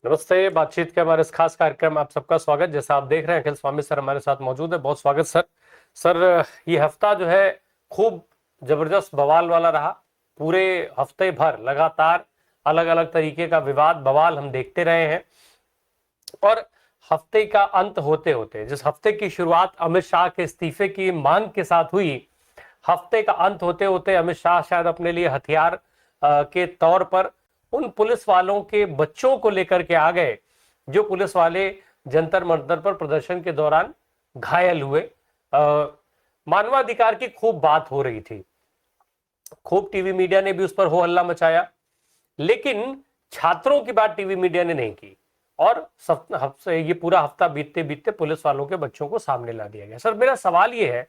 नमस्ते। बातचीत के हमारे इस खास कार्यक्रम में आप सबका स्वागत। जैसा आप देख रहे हैं, अखिल स्वामी सर हमारे साथ मौजूद है। बहुत स्वागत सर। सर, ये हफ्ता जो है खूब जबरदस्त बवाल वाला रहा। पूरे हफ्ते भर लगातार अलग अलग तरीके का विवाद बवाल हम देखते रहे हैं और हफ्ते का अंत होते होते, जिस हफ्ते की शुरुआत अमित शाह के इस्तीफे की मांग के साथ हुई, हफ्ते का अंत होते होते अमित शाह शायद अपने लिए हथियार के तौर पर उन पुलिस वालों के बच्चों को लेकर के आ गए जो पुलिस वाले जंतर मंतर पर प्रदर्शन के दौरान घायल हुए। मानवाधिकार की खूब बात हो रही थी, खूब टीवी मीडिया ने भी उस पर हो हल्ला मचाया, लेकिन छात्रों की बात टीवी मीडिया ने नहीं की और ये पूरा हफ्ता बीतते बीतते पुलिस वालों के बच्चों को सामने ला दिया गया। सर, मेरा सवाल ये है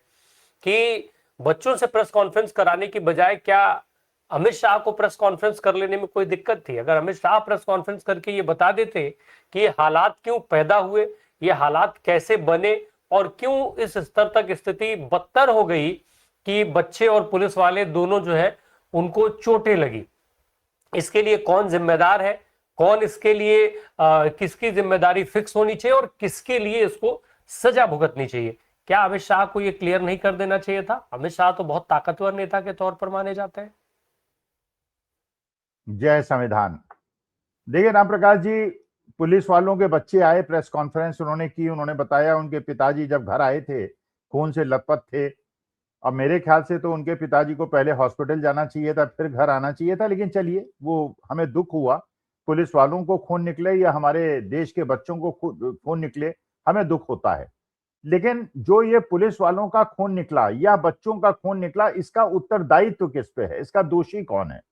कि बच्चों से प्रेस कॉन्फ्रेंस कराने की बजाय क्या अमित शाह को प्रेस कॉन्फ्रेंस कर लेने में कोई दिक्कत थी? अगर अमित शाह प्रेस कॉन्फ्रेंस करके ये बता देते कि ये हालात क्यों पैदा हुए, ये हालात कैसे बने और क्यों इस स्तर तक स्थिति बदतर हो गई कि बच्चे और पुलिस वाले दोनों जो है उनको चोटें लगी, इसके लिए कौन जिम्मेदार है, कौन इसके लिए किसकी जिम्मेदारी फिक्स होनी चाहिए और किसके लिए इसको सजा भुगतनी चाहिए, क्या अमित शाह को ये क्लियर नहीं कर देना चाहिए था? अमित शाह तो बहुत ताकतवर नेता के तौर पर माने जाते हैं। जय संविधान। देखिए राम प्रकाश जी, पुलिस वालों के बच्चे आए, प्रेस कॉन्फ्रेंस उन्होंने की, उन्होंने बताया उनके पिताजी जब घर आए थे खून से लथपथ थे। अब मेरे ख्याल से तो उनके पिताजी को पहले हॉस्पिटल जाना चाहिए था, फिर घर आना चाहिए था, लेकिन चलिए, वो हमें दुख हुआ। पुलिस वालों को खून निकले या हमारे देश के बच्चों को खून निकले, हमें दुख होता है। लेकिन जो ये पुलिस वालों का खून निकला या बच्चों का खून निकला, इसका उत्तरदायित्व किस पे है? इसका दोषी कौन है?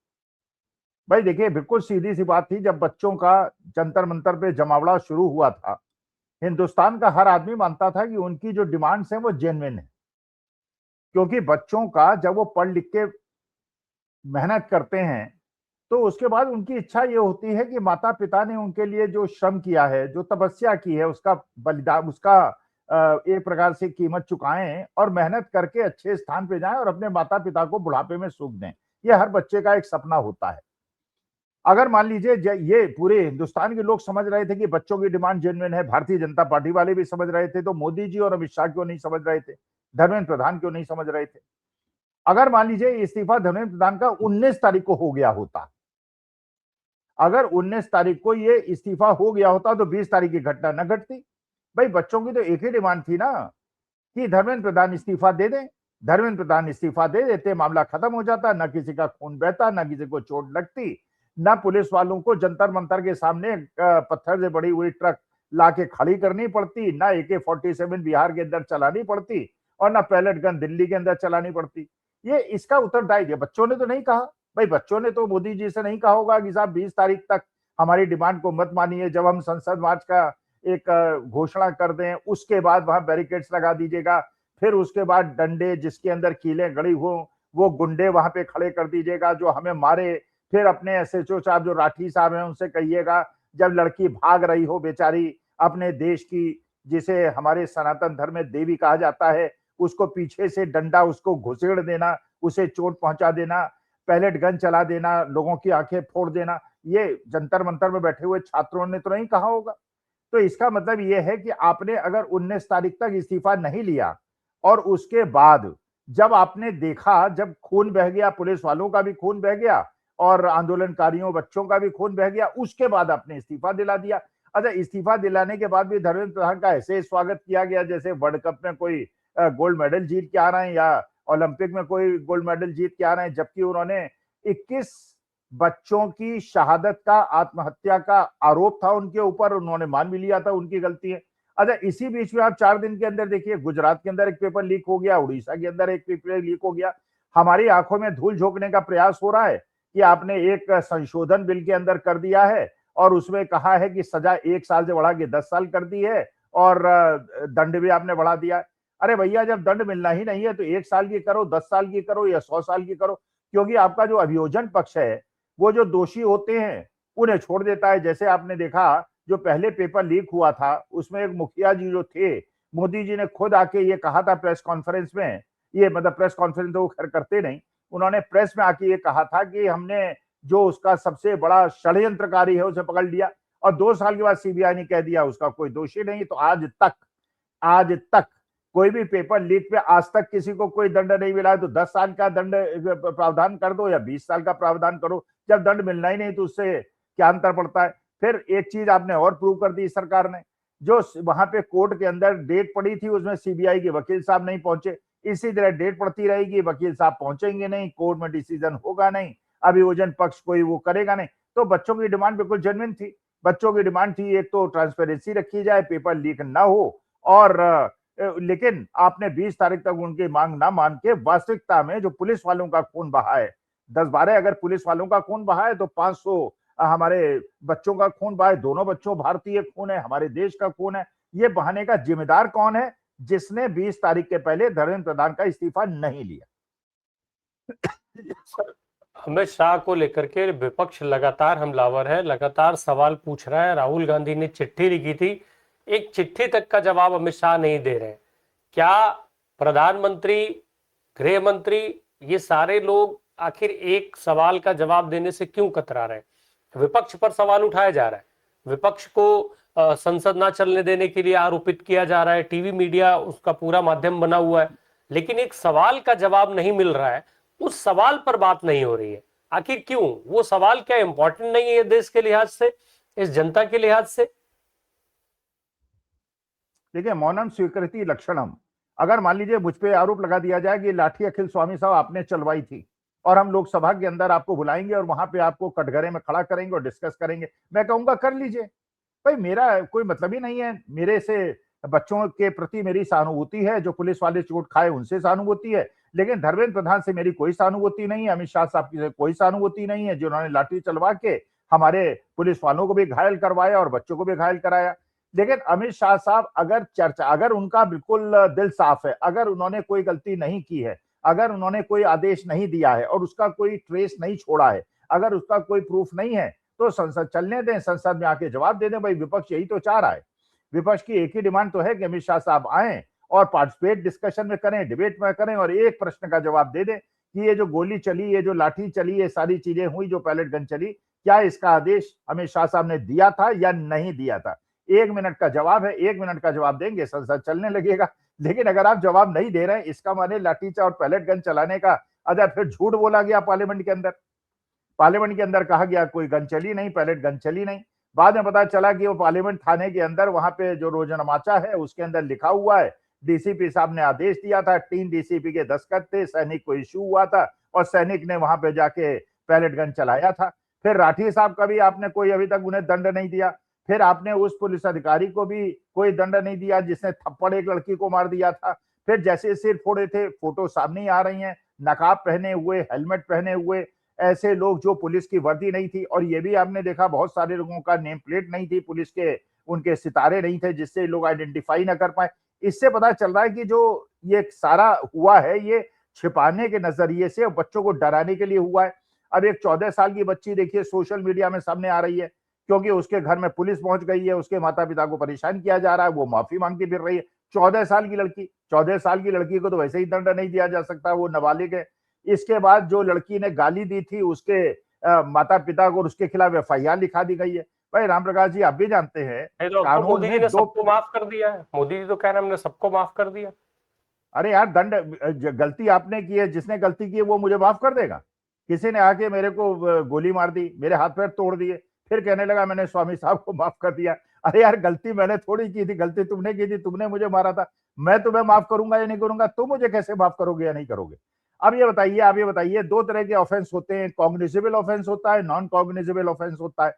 भाई देखिए, बिल्कुल सीधी सी बात थी। जब बच्चों का जंतर मंतर पे जमावड़ा शुरू हुआ था, हिंदुस्तान का हर आदमी मानता था कि उनकी जो डिमांड्स हैं वो जेन्युइन है, क्योंकि बच्चों का जब वो पढ़ लिख के मेहनत करते हैं तो उसके बाद उनकी इच्छा ये होती है कि माता पिता ने उनके लिए जो श्रम किया है, जो तपस्या की है, उसका बलिदान, उसका एक प्रकार से कीमत चुकाएं और मेहनत करके अच्छे स्थान पे जाएं और अपने माता पिता को बुढ़ापे में सुख दें। ये हर बच्चे का एक सपना होता है। अगर मान लीजिए ये पूरे हिंदुस्तान के लोग समझ रहे थे कि बच्चों की डिमांड जेन्युइन है, भारतीय जनता पार्टी वाले भी समझ रहे थे, तो मोदी जी और अमित शाह क्यों नहीं समझ रहे थे? धर्मेंद्र प्रधान क्यों नहीं समझ रहे थे? अगर मान लीजिए इस्तीफा धर्मेंद्र प्रधान का 19 तारीख को हो गया होता, अगर 19 तारीख को ये इस्तीफा हो गया होता तो 20 तारीख की घटना न घटती। भाई बच्चों की तो एक ही डिमांड थी ना कि धर्मेंद्र प्रधान इस्तीफा दे दें। धर्मेंद्र प्रधान इस्तीफा दे देते, मामला खत्म हो जाता, ना किसी का खून बहता, ना किसी को चोट लगती, ना पुलिस वालों को जंतर मंतर के सामने पत्थर से बड़ी हुई ट्रक लाके खड़ी करनी पड़ती, ना AK-47 बिहार के अंदर चलानी पड़ती और ना पैलेट गन दिल्ली के अंदर चलानी पड़ती। ये इसका उत्तरदायी है। बच्चों ने तो नहीं कहा। भाई बच्चों ने तो मोदी जी से नहीं कहा होगा कि साहब 20 तारीख तक हमारी डिमांड को मत मानिए, जब हम संसद मार्च का एक घोषणा कर दें उसके बाद वहां बैरिकेड्स लगा दीजिएगा, फिर उसके बाद डंडे जिसके अंदर कीलें गड़ी हो वो गुंडे वहां पे खड़े कर दीजिएगा जो हमें मारे। फिर अपने SHO साहब जो राठी साहब हैं उनसे कहिएगा, जब लड़की भाग रही हो बेचारी अपने देश की, जिसे हमारे सनातन धर्म में देवी कहा जाता है, उसको पीछे से डंडा उसको घुसेड़ देना, उसे चोट पहुंचा देना, पैलेट गन चला देना, लोगों की आंखें फोड़ देना, ये जंतर मंतर में बैठे हुए छात्रों ने तो नहीं कहा होगा। तो इसका मतलब यह है कि आपने अगर 19 तारीख तक इस्तीफा नहीं लिया और उसके बाद जब आपने देखा, जब खून बह गया, पुलिस वालों का भी खून बह गया और आंदोलनकारियों बच्चों का भी खून बह गया, उसके बाद आपने इस्तीफा दिला दिया। अच्छा, इस्तीफा दिलाने के बाद भी धर्मेंद्र प्रधान का ऐसे स्वागत किया गया जैसे वर्ल्ड कप में कोई गोल्ड मेडल जीत के आ रहे हैं या ओलंपिक में कोई गोल्ड मेडल जीत के आ रहे हैं, जबकि उन्होंने 21 बच्चों की शहादत का, आत्महत्या का आरोप था उनके ऊपर, उन्होंने मान भी लिया था उनकी गलती है। अच्छा, इसी बीच में आप 4 दिन के अंदर देखिए, गुजरात के अंदर एक पेपर लीक हो गया, उड़ीसा के अंदर एक पेपर लीक हो गया। हमारी आंखों में धूल झोंकने का प्रयास हो रहा है कि आपने एक संशोधन बिल के अंदर कर दिया है और उसमें कहा है कि सजा 1 साल से बढ़ा के 10 साल कर दी है और दंड भी आपने बढ़ा दिया है। अरे भैया, जब दंड मिलना ही नहीं है तो 1 साल की करो, 10 साल की करो या 100 साल की करो, क्योंकि आपका जो अभियोजन पक्ष है वो जो दोषी होते हैं उन्हें छोड़ देता है। जैसे आपने देखा, जो पहले पेपर लीक हुआ था उसमें एक मुखिया जी जो थे, मोदी जी ने खुद आके ये कहा था प्रेस कॉन्फ्रेंस में, ये मतलब प्रेस कॉन्फ्रेंस तो वो खैर करते नहीं, उन्होंने प्रेस में आके ये कहा था कि हमने जो उसका सबसे बड़ा षड्यंत्रकारी है उसे पकड़ लिया। और 2 साल के बाद सीबीआई ने कह दिया उसका कोई दोषी नहीं। तो आज तक कोई भी पेपर लीक पे आज तक किसी को कोई दंड नहीं मिला है। तो 10 साल का दंड प्रावधान कर दो या 20 साल का प्रावधान करो, जब दंड मिलना ही नहीं तो उससे क्या अंतर पड़ता है। फिर एक चीज आपने और प्रूव कर दी सरकार ने, जो वहां पे कोर्ट के अंदर डेट पड़ी थी उसमें सीबीआई के वकील साहब नहीं पहुंचे। इसी तरह डेट पड़ती रहेगी, वकील साहब पहुंचेंगे नहीं, कोर्ट में डिसीजन होगा नहीं, अभियोजन पक्ष कोई वो करेगा नहीं। तो बच्चों की डिमांड बिल्कुल जेन्युइन थी। बच्चों की डिमांड थी एक तो ट्रांसपेरेंसी रखी जाए, पेपर लीक ना हो, और लेकिन आपने 20 तारीख तक उनकी मांग ना मान के वास्तविकता में जो पुलिस वालों का खून बहा है, 10-12 अगर पुलिस वालों का खून बहा है तो 500 हमारे बच्चों का खून बहा है। दोनों बच्चों भारतीय खून है, हमारे देश का खून है। ये बहाने का जिम्मेदार कौन है? जिसने 20 तारीख के पहले धर्मेंद्र प्रधान का इस्तीफा नहीं लिया। सर, अमित शाह को लेकर के विपक्ष लगातार हमलावर है, लगातार सवाल पूछ रहा है। राहुल गांधी ने चिट्ठी लिखी थी, एक चिट्ठी तक का जवाब अमित शाह नहीं दे रहे। क्या प्रधानमंत्री, गृह मंत्री, ये सारे लोग आखिर एक सवाल का जवाब देने से क्यों कतरा रहे हैं? विपक्ष पर सवाल उठाया जा रहा है, विपक्ष को संसद ना चलने देने के लिए आरोपित किया जा रहा है, टीवी मीडिया उसका पूरा माध्यम बना हुआ है, लेकिन एक सवाल का जवाब नहीं मिल रहा है, उस सवाल पर बात नहीं हो रही है। आखिर क्यों? वो सवाल क्या इंपॉर्टेंट नहीं है देश के लिहाज से, इस जनता के लिहाज से? देखिए, मौनम स्वीकृति लक्षणम। अगर मान लीजिए मुझ पे आरोप लगा दिया जाए कि लाठी अखिल स्वामी साहब आपने चलवाई थी और हम लोकसभा के अंदर आपको बुलाएंगे और वहां पे आपको कटघरे में खड़ा करेंगे और डिस्कस करेंगे, मैं कहूंगा कर लीजिए भाई, मेरा कोई मतलब ही नहीं है। मेरे से बच्चों के प्रति मेरी सहानुभूति है, जो पुलिस वाले चोट खाए उनसे सहानुभूति है, लेकिन धर्मेंद्र प्रधान से मेरी कोई सहानुभूति नहीं है, अमित शाह साहब की कोई सहानुभूति नहीं है, जिन्होंने लाठी चलवा के हमारे पुलिस वालों को भी घायल करवाया और बच्चों को भी घायल कराया। लेकिन अमित शाह साहब अगर उनका बिल्कुल दिल साफ है, अगर उन्होंने कोई गलती नहीं की है, अगर उन्होंने कोई आदेश नहीं दिया है और उसका कोई ट्रेस नहीं छोड़ा है, अगर उसका कोई प्रूफ नहीं है, तो संसद चलने दें, संसद में आके जवाब दे दें। भाई, विपक्ष यही तो चाह रहा है। विपक्ष की एक ही डिमांड तो है कि अमित शाह साहब आए और पार्टिसिपेट डिस्कशन में करें, डिबेट में करें और एक प्रश्न का जवाब दे दें कि ये जो गोली चली, ये जो लाठी चली, ये सारी चीजें हुई, जो पैलेट गन चली, क्या इसका आदेश अमित शाह साहब ने दिया था या नहीं दिया था? 1 मिनट का जवाब है, 1 मिनट का जवाब देंगे, संसद चलने लगेगा। लेकिन अगर आप जवाब नहीं दे रहे हैं, इसका माने लाठी और पैलेट गन चलाने का अगर फिर झूठ बोला गया पार्लियामेंट के अंदर, पार्लियामेंट के अंदर कहा गया कोई गन चली नहीं, पैलेट गन चली नहीं, बाद में पता चला कि वो पार्लियामेंट थाने के अंदर वहां पे जो रोजनामाचा है उसके अंदर लिखा हुआ है, डीसीपी साहब ने आदेश दिया था, 3 डीसीपी के दस्तखत थे, सैनिक को इश्यू हुआ था और सैनिक ने वहां पे जाके पैलेट गन चलाया था। फिर राठी साहब का भी आपने कोई अभी तक उन्हें दंड नहीं दिया। फिर आपने उस पुलिस अधिकारी को भी कोई दंड नहीं दिया जिसने थप्पड़ एक लड़की को मार दिया था। फिर जैसे सिर फोड़े थे, फोटो सामने आ रही हैं, नकाब पहने हुए, हेलमेट पहने हुए ऐसे लोग, जो पुलिस की वर्दी नहीं थी, और ये भी आपने देखा बहुत सारे लोगों का नेम प्लेट नहीं थी पुलिस के, उनके सितारे नहीं थे जिससे लोग आइडेंटिफाई ना कर पाए। इससे पता चल रहा है कि जो ये सारा हुआ है ये छिपाने के नजरिए से, बच्चों को डराने के लिए हुआ है। अब एक 14 साल की बच्ची देखिए सोशल मीडिया में सामने आ रही है क्योंकि उसके घर में पुलिस पहुंच गई है, उसके माता पिता को परेशान किया जा रहा है, वो माफी मांगती फिर रही है। 14 साल की लड़की, 14 साल की लड़की को तो वैसे ही दंड नहीं दिया जा सकता, वो नाबालिग है। इसके बाद जो लड़की ने गाली दी थी उसके माता पिता को, उसके खिलाफ एफआईआर लिखा दी गई है। भाई राम प्रकाश जी, आप भी जानते हैं कानून मोदी जी में ने सबको माफ कर दिया है, मोदी जी तो कह रहे हैं हमने सबको माफ कर दिया। अरे यार, गलती आपने की है, जिसने गलती की है वो मुझे माफ कर देगा? किसी ने आके मेरे को गोली मार दी, मेरे हाथ पैर तोड़ दिए, फिर कहने लगा मैंने स्वामी साहब को माफ कर दिया। अरे यार, गलती मैंने थोड़ी की थी, गलती तुमने की थी, तुमने मुझे मारा था। मैं तुम्हें माफ करूंगा या नहीं करूंगा? तुम मुझे कैसे माफ करोगे या नहीं करोगे? अब ये बताइए, आप ये बताइए, 2 तरह के ऑफेंस होते हैं, कॉग्निजेबल ऑफेंस होता है, नॉन कॉग्निजेबल ऑफेंस होता है।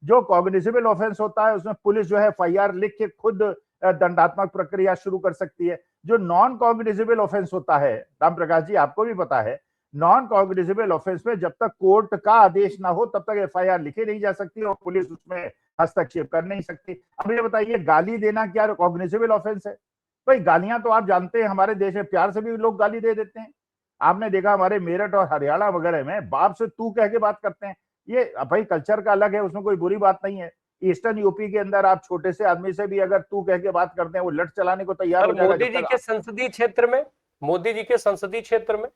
जो कॉग्निजेबल ऑफेंस होता है उसमें पुलिस जो है एफआईआर लिख के खुद दंडात्मक प्रक्रिया शुरू कर सकती है। जो नॉन कॉग्निजेबल ऑफेंस होता है, राम प्रकाश जी आपको भी पता है, नॉन कॉग्निजेबल ऑफेंस में जब तक कोर्ट का आदेश ना हो तब तक एफआईआर लिखी नहीं जा सकती और पुलिस उसमें हस्तक्षेप कर नहीं सकती। अब ये बताइए, गाली देना क्या कॉग्निजेबल ऑफेंस है? भाई, गालियां तो आप जानते हैं हमारे देश में प्यार से भी लोग गाली दे देते हैं। आपने देखा हमारे मेरठ और हरियाणा वगैरह में बाप से तू कह के बात करते हैं। ये भाई कल्चर का अलग है, उसमें कोई बुरी बात नहीं है। ईस्टर्न यूपी के अंदर आप छोटे से आदमी से भी अगर तू कह के बात करते हैं, वो लट चलाने को तैयार हो जाएगा। मोदी जी के संसदीय क्षेत्र में, मोदी जी के संसदीय क्षेत्र में,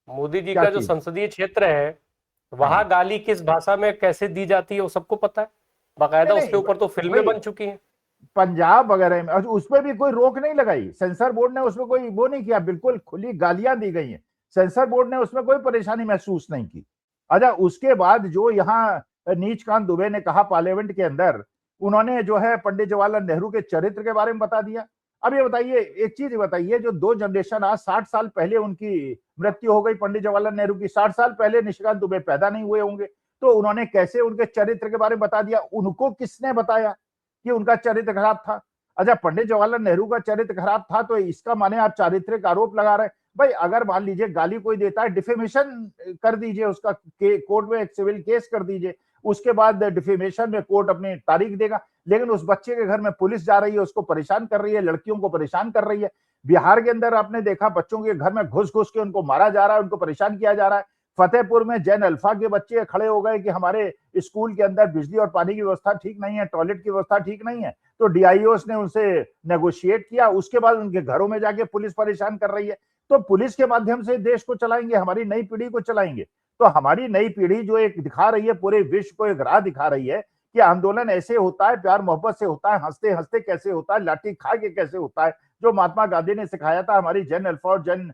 मोदी जी का जो संसदीय क्षेत्र है वहां गाली किस भाषा में कैसे दी जाती है वो सबको पता है, बाकायदा नहीं उसके ऊपर तो फिल्में बन चुकी हैं। पंजाब वगैरह में उस पर भी कोई रोक नहीं लगाई, सेंसर बोर्ड ने उसमें कोई वो नहीं किया, बिल्कुल खुली गालियां दी गई हैं, सेंसर बोर्ड ने उसमें कोई परेशानी महसूस नहीं की। अच्छा, उसके बाद जो यहाँ नीचकांत दुबे ने कहा पार्लियामेंट के अंदर, उन्होंने जो है पंडित जवाहरलाल नेहरू के चरित्र के बारे में बता दिया। अब ये बताइए, एक चीज बताइए, जो दो जनरेशन आज 60 साल पहले उनकी मृत्यु हो गई पंडित जवाहरलाल नेहरू की, 60 साल पहले निशिकांत दुबे पैदा नहीं हुए होंगे, तो उन्होंने कैसे उनके चरित्र के बारे में बता दिया? उनको किसने बताया कि उनका चरित्र खराब था? अच्छा, पंडित जवाहरलाल नेहरू का चरित्र खराब था तो इसका माने आप चारित्रिक आरोप लगा रहे हैं? भाई अगर मान लीजिए गाली कोई देता है, डिफेमेशन कर दीजिए, उसका कोर्ट में एक सिविल केस कर दीजिए, उसके बाद डिफेमेशन में कोर्ट अपनी तारीख देगा। लेकिन उस बच्चे के घर में पुलिस जा रही है, उसको परेशान कर रही है, लड़कियों को परेशान कर रही है। बिहार के अंदर आपने देखा बच्चों के घर में घुस घुस के उनको मारा जा रहा है, उनको परेशान किया जा रहा है। फतेहपुर में जैन अल्फा के बच्चे खड़े हो गए कि हमारे स्कूल के अंदर बिजली और पानी की व्यवस्था ठीक नहीं है, टॉयलेट की व्यवस्था ठीक नहीं है, तो डीआईओस ने उनसे नेगोशिएट किया, उसके बाद उनके घरों में जाके पुलिस परेशान कर रही है। तो पुलिस के माध्यम से देश को चलाएंगे, हमारी नई पीढ़ी को चलाएंगे। तो हमारी नई पीढ़ी जो एक दिखा रही है, पूरे विश्व को एक राह दिखा रही है कि आंदोलन ऐसे होता है, प्यार मोहब्बत से होता है, हंसते हंसते कैसे होता है, लाठी खा के कैसे होता है, जो महात्मा गांधी ने सिखाया था, हमारी जन अल्फा और जन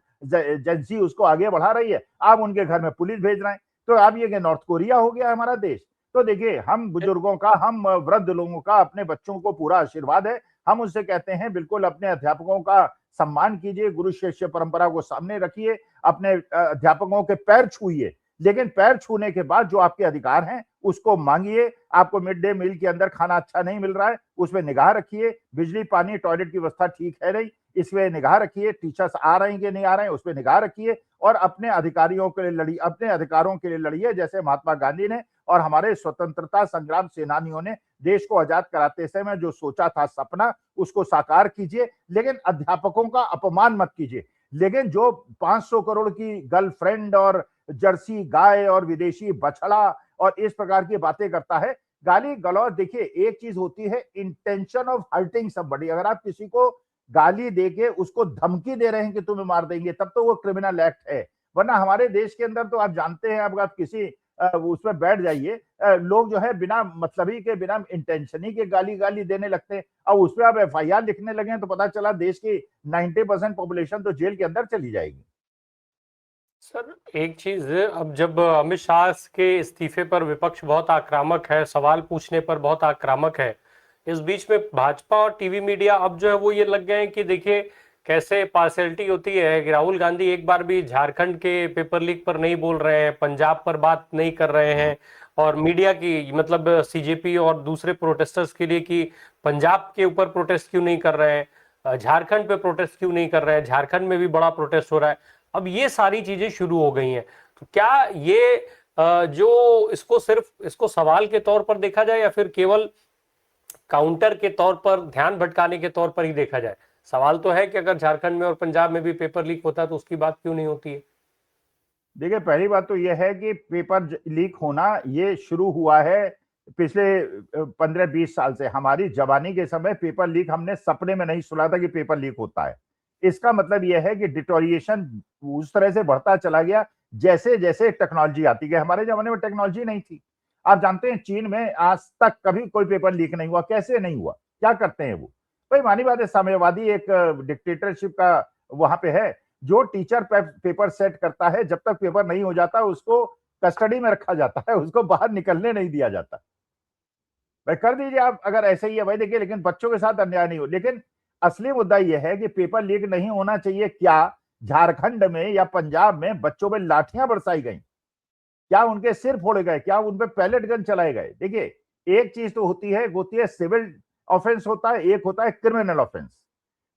जी उसको आगे बढ़ा रही है। आप उनके घर में पुलिस भेज रहे हैं, तो आप ये नॉर्थ कोरिया हो गया हमारा देश। तो देखिए, हम बुजुर्गों का, हम वृद्ध लोगों का, अपने बच्चों को पूरा आशीर्वाद है। हम उनसे कहते हैं बिल्कुल अपने अध्यापकों का सम्मान कीजिए, गुरु शिष्य परंपरा को सामने रखिए, अपने अध्यापकों के पैर छूइए, लेकिन पैर छूने के बाद जो आपके अधिकार हैं उसको मांगिए। आपको मिड डे मील के अंदर खाना अच्छा नहीं मिल रहा है, उसमें निगाह रखिए। बिजली पानी टॉयलेट की व्यवस्था ठीक है नहीं, इसमें निगाह रखिए। टीचर्स आ रहे हैं कि नहीं आ रहे हैं, उसमें निगाह रखिए, और अपने अधिकारियों के लिए लड़िए, अपने अधिकारों के लिए लड़िए, जैसे महात्मा गांधी ने और हमारे स्वतंत्रता संग्राम सेनानियों ने देश को आजाद कराते समय जो सोचा था सपना, उसको साकार कीजिए। लेकिन अध्यापकों का अपमान मत कीजिए। लेकिन जो 500 करोड़ की गर्लफ्रेंड और जर्सी गाय और विदेशी बछड़ा और इस प्रकार की बातें करता है, गाली गलौज, देखिए एक चीज होती है इंटेंशन ऑफ हर्टिंग समबडी। अगर आप किसी को गाली देके उसको धमकी दे रहे हैं कि तुम्हें मार देंगे, तब तो वो क्रिमिनल एक्ट है। वरना हमारे देश के अंदर तो आप जानते हैं, अब आप किसी उसमें बैठ जाइए, लोग जो है बिना मतलबी के, बिना इंटेंशनी के गाली गाली देने लगते हैं। अब उसमें आप एफआईआर लिखने लगे तो पता चला देश की 90% पॉपुलेशन तो जेल के अंदर चली जाएगी। सर एक चीज, अब जब अमित शाह के इस्तीफे पर विपक्ष बहुत आक्रामक है, सवाल पूछने पर बहुत आक्रामक है, इस बीच में भाजपा और टीवी मीडिया अब जो है वो ये लग गए हैं कि देखिए कैसे पार्शियलिटी होती है कि राहुल गांधी एक बार भी झारखंड के पेपर लीक पर नहीं बोल रहे हैं, पंजाब पर बात नहीं कर रहे हैं, और मीडिया की मतलब सीजेपी और दूसरे प्रोटेस्टर्स के लिए कि पंजाब के ऊपर प्रोटेस्ट क्यों नहीं कर रहे हैं, झारखंड पे प्रोटेस्ट क्यों नहीं कर रहे हैं, झारखंड में भी बड़ा प्रोटेस्ट हो रहा है। अब ये सारी चीजें शुरू हो गई हैं, तो क्या ये जो इसको सवाल के तौर पर देखा जाए या फिर केवल काउंटर के तौर पर, ध्यान भटकाने के तौर पर ही देखा जाए? सवाल तो है कि अगर झारखंड में और पंजाब में भी पेपर लीक होता है तो उसकी बात क्यों नहीं होती है? देखिए, पहली बात तो यह है कि पेपर लीक होना ये शुरू हुआ है पिछले 15-20 साल से। हमारी जवानी के समय पेपर लीक हमने सपने में नहीं सुना था कि पेपर लीक होता है। इसका मतलब यह है कि डिटोरिएशन उस तरह से बढ़ता चला गया जैसे जैसे टेक्नोलॉजी आती गई। हमारे जमाने में टेक्नोलॉजी नहीं थी। आप जानते हैं चीन में आज तक कभी कोई पेपर लीक नहीं हुआ। कैसे नहीं हुआ? क्या करते हैं वो? भाई मानी बात है, साम्यवादी एक डिक्टेटरशिप का वहां पे है। जो टीचर पेपर सेट करता है, जब तक पेपर नहीं हो जाता उसको कस्टडी में रखा जाता है, उसको बाहर निकलने नहीं दिया जाता। भाई कर दीजिए आप, अगर ऐसे ही है भाई। देखिए, लेकिन बच्चों के साथ अन्याय नहीं हो। लेकिन असली मुद्दा यह है कि पेपर लीक नहीं होना चाहिए। क्या झारखंड में या पंजाब में बच्चों में लाठियां बरसाई गई? क्या उनके सिर फोड़े गए? क्या उन पे पैलेट गन चलाए गए? देखिए, एक चीज तो होती है सिविल ऑफेंस होता है, एक होता है क्रिमिनल ऑफेंस।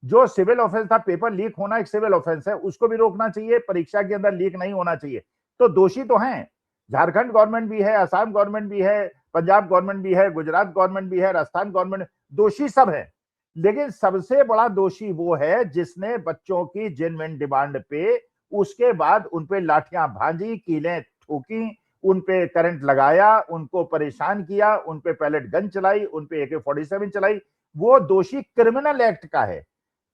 जो सिविल ऑफेंस था, पेपर लीक होना एक सिविल ऑफेंस है, उसको भी रोकना चाहिए। परीक्षा के अंदर लीक नहीं होना चाहिए। तो दोषी तो हैं, झारखंड गवर्नमेंट भी है, असम गवर्नमेंट भी है, पंजाब गवर्नमेंट भी है, गुजरात गवर्नमेंट भी है, राजस्थान गवर्नमेंट, दोषी सब है। लेकिन सबसे बड़ा दोषी वो है जिसने बच्चों की जेन्युइन डिमांड पे उसके बाद उनपे लाठियां भांजी, कीलें ठोकी, उनपे करंट लगाया, उनको परेशान किया, उनपे पैलेट गन चलाई, उनपे AK-47 चलाई। वो दोषी क्रिमिनल एक्ट का है।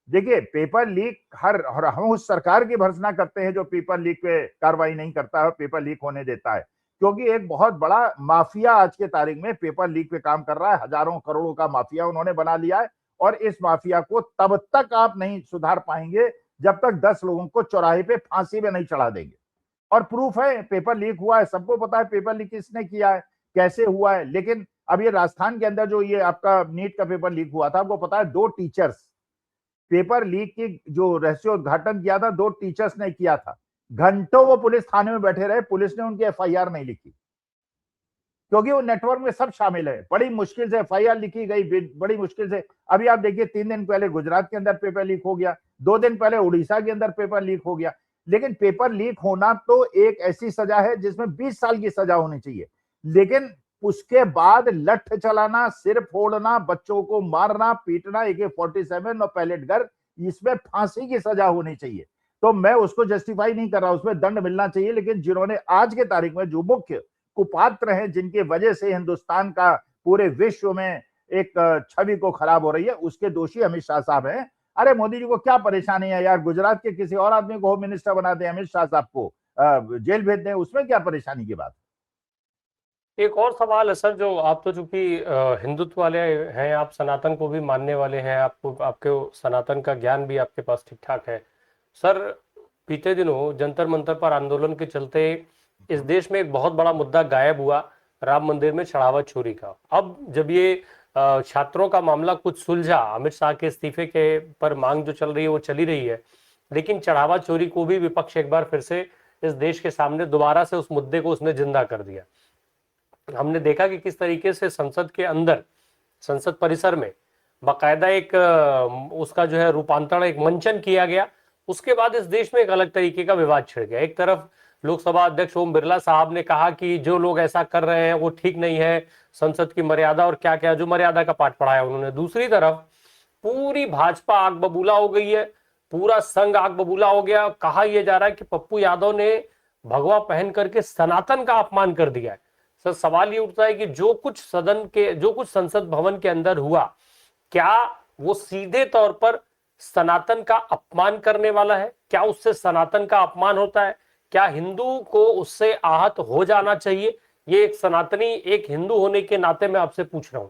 देखिए, पेपर लीक हम उस सरकार की भर्त्सना करते हैं जो पेपर लीक पे कार्रवाई नहीं करता है, पेपर लीक होने देता है। क्योंकि एक बहुत बड़ा माफिया आज के तारीख में पेपर लीक पे काम कर रहा है, हजारों करोड़ों का माफिया उन्होंने बना लिया है। और इस माफिया को तब तक आप नहीं सुधार पाएंगे जब तक 10 लोगों को चौराहे पे फांसी में नहीं चढ़ा देंगे। और प्रूफ है, पेपर लीक हुआ है, सबको पता है पेपर लीक किसने किया है, कैसे हुआ है। लेकिन अब ये राजस्थान के अंदर जो ये आपका नीट का पेपर लीक हुआ था, आपको पता है 2 टीचर्स, पेपर लीक की जो रहस्योद्घाटन किया था 2 टीचर्स ने किया था। घंटों वो पुलिस थाने में बैठे रहे, पुलिस ने उनकी एफआईआर नहीं लिखी, क्योंकि वो नेटवर्क में सब शामिल है। बड़ी मुश्किल से एफआईआर लिखी गई, बड़ी मुश्किल से। अभी आप देखिए 3 दिन पहले गुजरात के अंदर पेपर लीक हो गया, 2 दिन पहले उड़ीसा के अंदर पेपर लीक हो गया। लेकिन पेपर लीक होना तो एक ऐसी सजा है जिसमें 20 साल की सजा होनी चाहिए, लेकिन उसके बाद लठ चलाना, सिर फोड़ना, बच्चों को मारना, पीटना, AK-47 और पैलेट गन, इसमें फांसी की सजा होनी चाहिए। तो मैं उसको जस्टिफाई नहीं कर रहा, उसमें दंड मिलना चाहिए। लेकिन जिन्होंने आज के तारीख में जो मुख्य कुपात्र हैं, जिनकी वजह से हिंदुस्तान का पूरे विश्व में एक छवि को खराब हो रही है, उसके दोषी अमित शाह साहब हैं। अरे मोदी जी को क्या परेशानी है यार, गुजरात के किसी और आदमी को होम मिनिस्टर बना दें, अमित शाह साहब को जेल भेज दें, उसमें क्या परेशानी की बात। एक और सवाल है सर, जो आप तो चूंकि हिंदुत्व वाले हैं, आप सनातन को भी मानने वाले हैं, आपको आपके सनातन का ज्ञान भी आपके पास ठीक ठाक है सर। बीते दिनों जंतर मंतर पर आंदोलन के चलते इस देश में एक बहुत बड़ा मुद्दा गायब हुआ, राम मंदिर में चढ़ावा चोरी का। अब जब ये छात्रों का मामला कुछ सुलझा, अमित शाह के इस्तीफे के पर मांग जो चल रही है वो चली रही है, लेकिन चढ़ावा चोरी को भी विपक्ष एक बार फिर से इस देश के सामने दोबारा से उस मुद्दे को उसने जिंदा कर दिया। हमने देखा कि किस तरीके से संसद के अंदर, संसद परिसर में बाकायदा एक उसका जो है रूपांतरण, एक मंचन किया गया। उसके बाद इस देश में एक अलग तरीके का विवाद छिड़ गया। एक तरफ लोकसभा अध्यक्ष ओम बिरला साहब ने कहा कि जो लोग ऐसा कर रहे हैं वो ठीक नहीं है, संसद की मर्यादा और क्या क्या जो मर्यादा का पाठ पढ़ाया उन्होंने। दूसरी तरफ पूरी भाजपा आग बबूला हो गई है, पूरा संघ आग बबूला हो गया। कहा यह जा रहा है कि पप्पू यादव ने भगवा पहन करके सनातन का अपमान कर दिया है। सर सवाल ये उठता है कि जो कुछ संसद भवन के अंदर हुआ, क्या वो सीधे तौर पर सनातन का अपमान करने वाला है? क्या उससे सनातन का अपमान होता है? क्या हिंदू को उससे आहत हो जाना चाहिए? ये एक सनातनी, एक हिंदू होने के नाते मैं आपसे पूछ रहा हूं।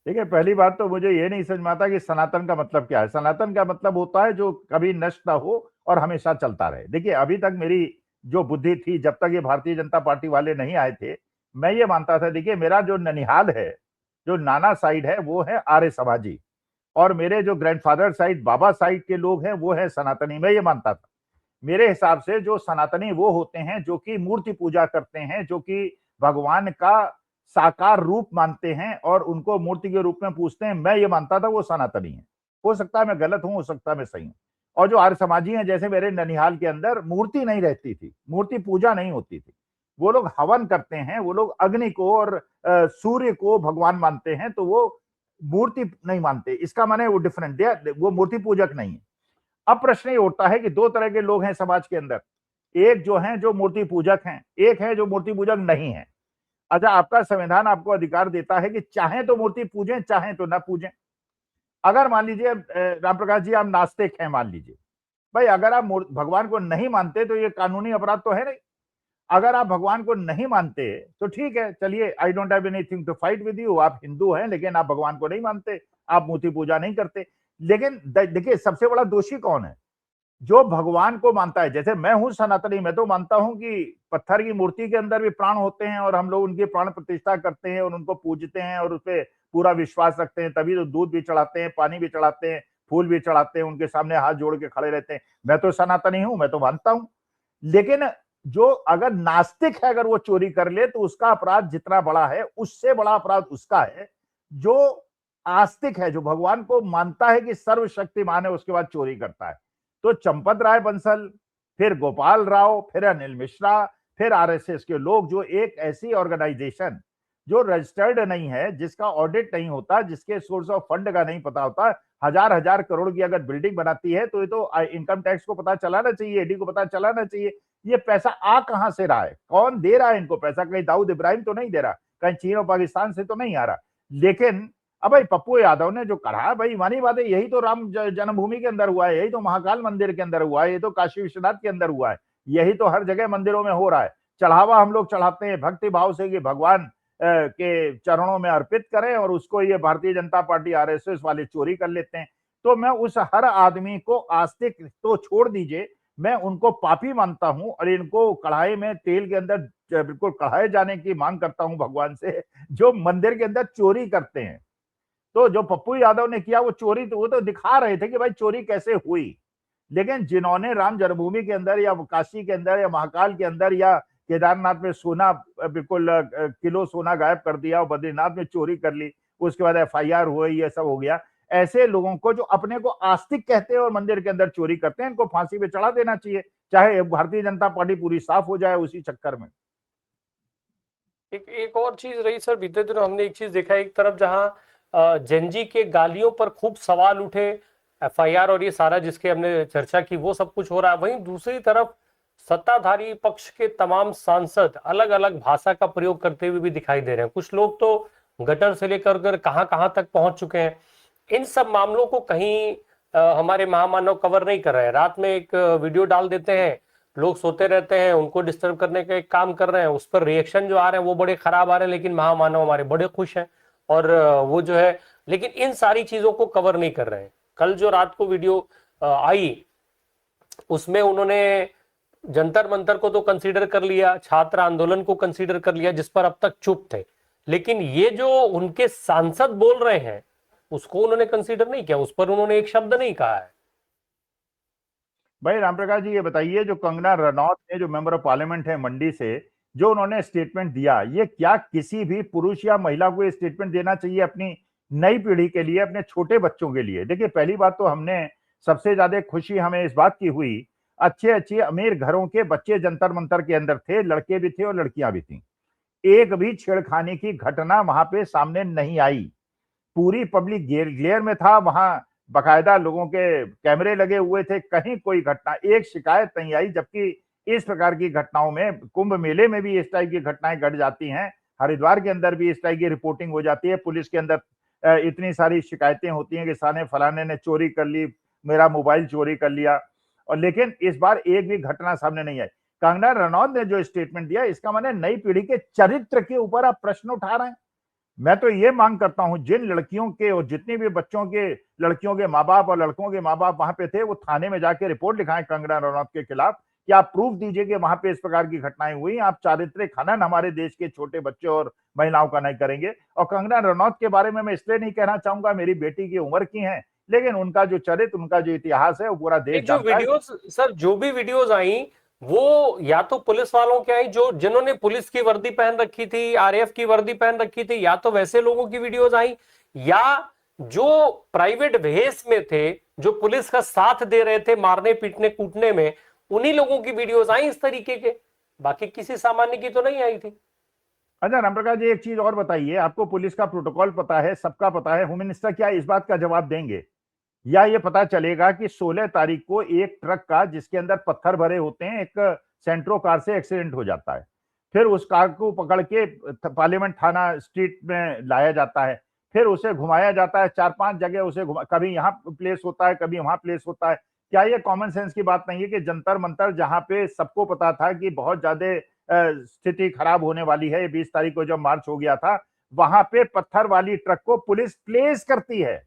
देखिए, पहली बात तो मुझे ये नहीं समझ में आता कि सनातन का मतलब क्या है। सनातन का मतलब होता है जो कभी नष्ट ना हो और हमेशा चलता रहे। देखिए, अभी तक मेरी जो बुद्धि थी, जब तक ये भारतीय जनता पार्टी वाले नहीं आए थे, मैं ये मानता था, देखिए मेरा जो ननिहाल है, जो नाना साइड है, वो है आर्य समाजी, और मेरे जो ग्रैंडफादर साइड, बाबा साइड के लोग हैं, वो है सनातनी। मैं ये मानता था। मेरे हिसाब से जो सनातनी वो होते हैं जो कि मूर्ति पूजा करते हैं, जो कि भगवान का साकार रूप मानते हैं और उनको मूर्ति के रूप में पूजते हैं। मैं ये मानता था वो सनातनी है। हो सकता है मैं गलत हूं, हो सकता है मैं सही हूं। और जो आर्य समाजी हैं, जैसे मेरे ननिहाल के अंदर मूर्ति नहीं रहती थी, मूर्ति पूजा नहीं होती थी। वो लोग हवन करते हैं, वो लोग अग्नि को और सूर्य को भगवान मानते हैं, तो वो मूर्ति नहीं मानते। इसका माने वो डिफरेंट, वो मूर्ति पूजक नहीं है। अब प्रश्न ये उठता है कि 2 तरह के लोग हैं समाज के अंदर। एक जो हैं जो मूर्ति पूजक हैं, एक है जो मूर्ति पूजक नहीं है। अच्छा, आपका संविधान आपको अधिकार देता है कि चाहें तो मूर्ति पूजें, चाहें तो ना पूजें। अगर मान लीजिए राम प्रकाश जी आप नास्तिक हैं, मान लीजिए भाई, अगर आप भगवान को नहीं मानते तो ये कानूनी अपराध तो है नहीं। अगर आप भगवान को नहीं मानते तो ठीक है, चलिए, I don't have anything to fight with you. आप हिंदू हैं लेकिन आप भगवान को नहीं मानते, आप मूर्ति पूजा नहीं करते। लेकिन देखिए, सबसे बड़ा दोषी कौन है? जो भगवान को मानता है। जैसे मैं हूं सनातनी, मैं तो मानता हूं कि पत्थर की मूर्ति के अंदर भी प्राण होते हैं और हम लोग उनकी प्राण प्रतिष्ठा करते हैं और उनको पूजते हैं और उस पर पूरा विश्वास रखते हैं, तभी तो दूध भी चढ़ाते हैं, पानी भी चढ़ाते हैं, फूल भी चढ़ाते हैं, उनके सामने हाथ जोड़ के खड़े रहते हैं। मैं तो सनातनी हूं, मैं तो मानता हूं। लेकिन जो अगर नास्तिक है, अगर वो चोरी कर ले तो उसका अपराध जितना बड़ा है, उससे बड़ा अपराध उसका है जो आस्तिक है, जो भगवान को मानता है कि सर्वशक्तिमान है, उसके बाद चोरी करता है। तो चंपत राय बंसल, फिर गोपाल राव, फिर अनिल मिश्रा, फिर आरएसएस के लोग, जो एक ऐसी ऑर्गेनाइजेशन जो रजिस्टर्ड नहीं है, जिसका ऑडिट नहीं होता, जिसके सोर्स ऑफ फंड का नहीं पता होता, हजार हजार करोड़ की अगर बिल्डिंग बनाती है तो ये तो इनकम टैक्स को पता चलाना चाहिए, ईडी को पता चलाना चाहिए ये पैसा आ कहां से रहा है, कौन दे रहा है इनको पैसा। कहीं दाऊद इब्राहिम तो नहीं दे रहा, कहीं चीन और पाकिस्तान से तो नहीं आ रहा। लेकिन अब भाई पप्पू यादव ने जो कहा, भाई मानी बात है, यही तो राम जन्मभूमि के अंदर हुआ है, यही तो महाकाल मंदिर के अंदर हुआ है, ये तो काशी विश्वनाथ के अंदर हुआ है, यही तो हर जगह मंदिरों में हो रहा है। चढ़ावा हम लोग चढ़ाते हैं भक्ति भाव से कि भगवान के चरणों में अर्पित करें, और उसको ये भारतीय जनता पार्टी आरएसएस वाले चोरी कर लेते हैं। तो मैं उस हर आदमी को आस्तिक तो छोड़ दीजिए, मैं उनको पापी मानता हूं, और इनको कढ़ाई में तेल के अंदर बिल्कुल कढ़ाए जाने की मांग करता हूं भगवान से, जो मंदिर के अंदर चोरी करते हैं। तो जो पप्पू यादव ने किया वो चोरी, तो वो तो दिखा रहे थे कि भाई चोरी कैसे हुई, लेकिन जिन्होंने राम जन्मभूमि के अंदर या काशी के अंदर या महाकाल के अंदर या केदारनाथ में सोना बिल्कुल किलो सोना गायब कर दिया और बद्रीनाथ में चोरी कर ली, उसके बाद एफआईआर हुई, ये सब हो गया। ऐसे लोगों को जो अपने को आस्तिक कहते हैं और मंदिर के अंदर चोरी करते हैं, इनको फांसी पे चढ़ा देना चाहिए, चाहे भारतीय जनता पार्टी पूरी साफ हो जाए उसी चक्कर में। एक और चीज रही सर, बीते दिनों हमने एक चीज देखा, एक तरफ जहां जेनजी के गालियों पर खूब सवाल उठे, एफआईआर और ये सारा जिसके हमने चर्चा की वो सब कुछ हो रहा है, वहीं दूसरी तरफ सत्ताधारी पक्ष के तमाम सांसद अलग अलग भाषा का प्रयोग करते हुए भी दिखाई दे रहे हैं। कुछ लोग तो गटर से लेकर कहां कहां तक पहुंच चुके हैं। इन सब मामलों को कहीं हमारे महामानव कवर नहीं कर रहे हैं। रात में एक वीडियो डाल देते हैं, लोग सोते रहते हैं, उनको डिस्टर्ब करने का एक काम कर रहे हैं, उस पर रिएक्शन जो आ रहे हैं वो बड़े खराब आ रहे हैं, लेकिन महामानव हमारे बड़े खुश हैं और वो जो है, लेकिन इन सारी चीजों को कवर नहीं कर रहे हैं। कल जो रात को वीडियो आई उसमें उन्होंने जंतर मंतर को तो कंसीडर कर लिया, छात्र आंदोलन को कंसीडर कर लिया, जिस पर अब तक चुप थे, लेकिन ये जो उनके सांसद बोल रहे हैं उसको उन्होंने कंसीडर नहीं किया, उस पर उन्होंने एक शब्द नहीं कहा है। भाई रामप्रकाश जी, ये बताइए, जो कंगना रनौत ने, जो मेंबर ऑफ पार्लियामेंट है मंडी से, जो उन्होंने स्टेटमेंट दिया, ये क्या किसी भी पुरुष या महिला को ये स्टेटमेंट देना चाहिए अपनी नई पीढ़ी के लिए, अपने छोटे बच्चों के लिए? देखिए, पहली बात तो हमने सबसे ज्यादा खुशी हमें इस बात की हुई, अच्छे अच्छे अमीर घरों के बच्चे जंतर मंतर के अंदर थे, लड़के भी थे और लड़कियां भी थी, एक भी छेड़खानी की घटना वहां पे सामने नहीं आई। पूरी पब्लिक ग्लेयर में था, वहां बकायदा लोगों के कैमरे लगे हुए थे, कहीं कोई घटना, एक शिकायत नहीं आई। जबकि इस प्रकार की घटनाओं में, कुंभ मेले में भी इस टाइप की घटनाएं घट जाती हैं, हरिद्वार के अंदर भी इस टाइप की रिपोर्टिंग हो जाती है, पुलिस के अंदर इतनी सारी शिकायतें होती हैं कि साने फलाने ने चोरी कर ली, मेरा मोबाइल चोरी कर लिया, और लेकिन इस बार एक भी घटना सामने नहीं आई। कंगना रनौत ने जो स्टेटमेंट दिया, इसका माने नई पीढ़ी के चरित्र के ऊपर आप प्रश्न उठा रहे हैं। मैं तो ये मांग करता हूं, जिन लड़कियों के और जितनी भी बच्चों के, लड़कियों के माँ बाप और लड़कों के माँ बाप वहां पे थे, वो थाने में जाके रिपोर्ट लिखाएं कंगना रनौत के खिलाफ, कि आप प्रूफ दीजिए कि वहां पे इस प्रकार की घटनाएं हुई, आप चारित्रिक खनन हमारे देश के छोटे बच्चों और महिलाओं का नहीं करेंगे। और कंगना रनौत के बारे में मैं इसलिए नहीं कहना चाहूंगा, मेरी बेटी की उम्र की है, लेकिन उनका जो चरित्र, उनका जो इतिहास है वो पूरा देश जो जानता है। वीडियोस सर, जो भी वीडियोस आई वो या तो पुलिस वालों के आई, जो जिन्होंने पुलिस की वर्दी पहन रखी थी, आरएएफ की वर्दी पहन रखी थी, या तो वैसे लोगों की वीडियोस आई, या जो प्राइवेट भेष में थे, जो पुलिस का साथ दे रहे थे मारने पीटने कूटने में, उन्हीं लोगों की वीडियोस आई इस तरीके के, बाकी किसी सामान्य की तो नहीं आई थी। अच्छा रामप्रकाश जी, एक चीज और बताइए, आपको पुलिस का प्रोटोकॉल पता है, सबका पता है, होम मिनिस्टर क्या इस बात का जवाब देंगे, या ये पता चलेगा कि 16 तारीख को एक ट्रक का, जिसके अंदर पत्थर भरे होते हैं, एक सेंट्रो कार से एक्सीडेंट हो जाता है, फिर उस कार को पकड़ के पार्लियामेंट थाना स्ट्रीट में लाया जाता है, फिर उसे घुमाया जाता है, 4-5 जगह उसे कभी यहाँ प्लेस होता है, कभी वहां प्लेस होता है। क्या ये कॉमन सेंस की बात नहीं है कि जंतर मंतर, जहां पे सबको पता था कि बहुत ज्यादा स्थिति खराब होने वाली है, 20 तारीख को जब मार्च हो गया था, वहां पे पत्थर वाली ट्रक को पुलिस प्लेस करती है?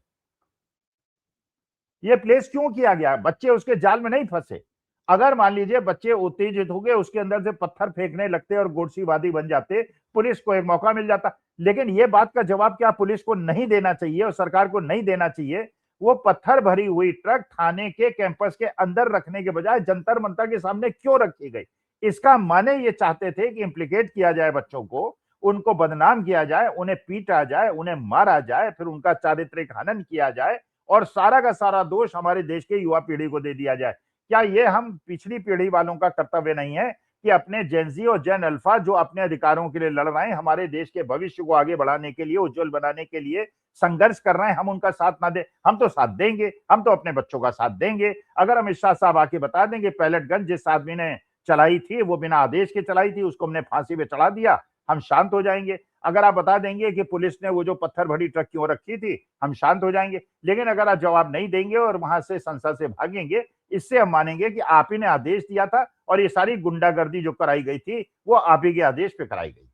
ये प्लेस क्यों किया गया? बच्चे उसके जाल में नहीं फंसे। अगर मान लीजिए बच्चे उत्तेजित हो गए, उसके अंदर से पत्थर फेंकने लगते और गोडसीवादी बन जाते, पुलिस को एक मौका मिल जाता। लेकिन ये बात का जवाब क्या पुलिस को नहीं देना चाहिए और सरकार को नहीं देना चाहिए? वो पत्थर भरी हुई ट्रक थाने के कैंपस के अंदर रखने के बजाय जंतर मंतर के सामने क्यों रखी गई? इसका माने ये चाहते थे कि इंप्लीकेट किया जाए बच्चों को, उनको बदनाम किया जाए, उन्हें पीटा जाए, उन्हें मारा जाए, फिर उनका चारित्रिक हनन किया जाए और सारा का सारा दोष हमारे देश के युवा पीढ़ी को दे दिया जाए। क्या ये हम पिछली पीढ़ी वालों का कर्तव्य नहीं है कि अपने जेनजी और जेन अल्फा जो अपने अधिकारों के लिए लड़ रहे हैं, हमारे देश के भविष्य को आगे बढ़ाने के लिए, उज्जवल बनाने के लिए संघर्ष कर रहे हैं, हम उनका साथ ना दें? हम तो साथ देंगे, हम तो अपने बच्चों का साथ देंगे। अगर अमित शाह साहब आके बता देंगे पैलेट गन जिस आदमी ने चलाई थी वो बिना आदेश के चलाई थी, उसको हमने फांसी पे चढ़ा दिया, हम शांत हो जाएंगे। अगर आप बता देंगे कि पुलिस ने वो जो पत्थर भरी ट्रक क्यों रखी थी, हम शांत हो जाएंगे। लेकिन अगर आप जवाब नहीं देंगे और वहां से संसद से भागेंगे, इससे हम मानेंगे कि आप ही ने आदेश दिया था और ये सारी गुंडागर्दी जो कराई गई थी वो आप ही के आदेश पे कराई गई थी।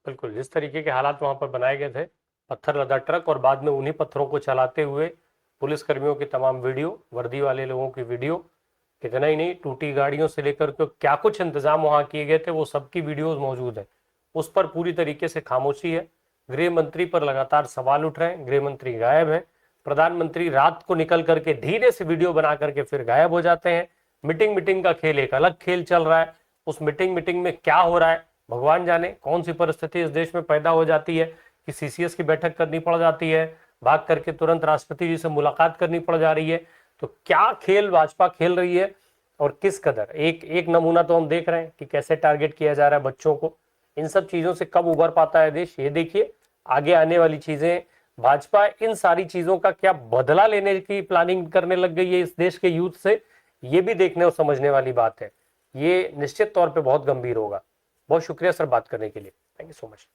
बिल्कुल, जिस तरीके के हालात वहां पर बनाए गए थे, पत्थर लदा ट्रक और बाद में उन्हीं पत्थरों को चलाते हुए पुलिसकर्मियों की तमाम वीडियो, वर्दी वाले लोगों की वीडियो, कितना ही नहीं, टूटी गाड़ियों से लेकर के क्या कुछ इंतजाम वहां किए गए थे वो सबकी वीडियोस मौजूद है। उस पर पूरी तरीके से खामोशी है। गृह मंत्री पर लगातार सवाल उठ रहे हैं, गृह मंत्री गायब है। प्रधानमंत्री रात को निकल करके धीरे से वीडियो बना करके फिर गायब हो जाते हैं। मीटिंग का खेल एक अलग खेल चल रहा है। उस मीटिंग में क्या हो रहा है भगवान जाने। कौन सी परिस्थिति इस देश में पैदा हो जाती है कि सीसीएस की बैठक करनी पड़ जाती है, भाग करके तुरंत राष्ट्रपति जी से मुलाकात करनी पड़ जा रही है। तो क्या खेल भाजपा खेल रही है और किस कदर, एक नमूना तो हम देख रहे हैं कि कैसे टारगेट किया जा रहा है बच्चों को। इन सब चीजों से कब उभर पाता है देश, ये देखिए। आगे आने वाली चीजें, भाजपा इन सारी चीजों का क्या बदला लेने की प्लानिंग करने लग गई है इस देश के यूथ से, ये भी देखने और समझने वाली बात है। ये निश्चित तौर पे बहुत गंभीर होगा। बहुत शुक्रिया सर बात करने के लिए। Thank you so much.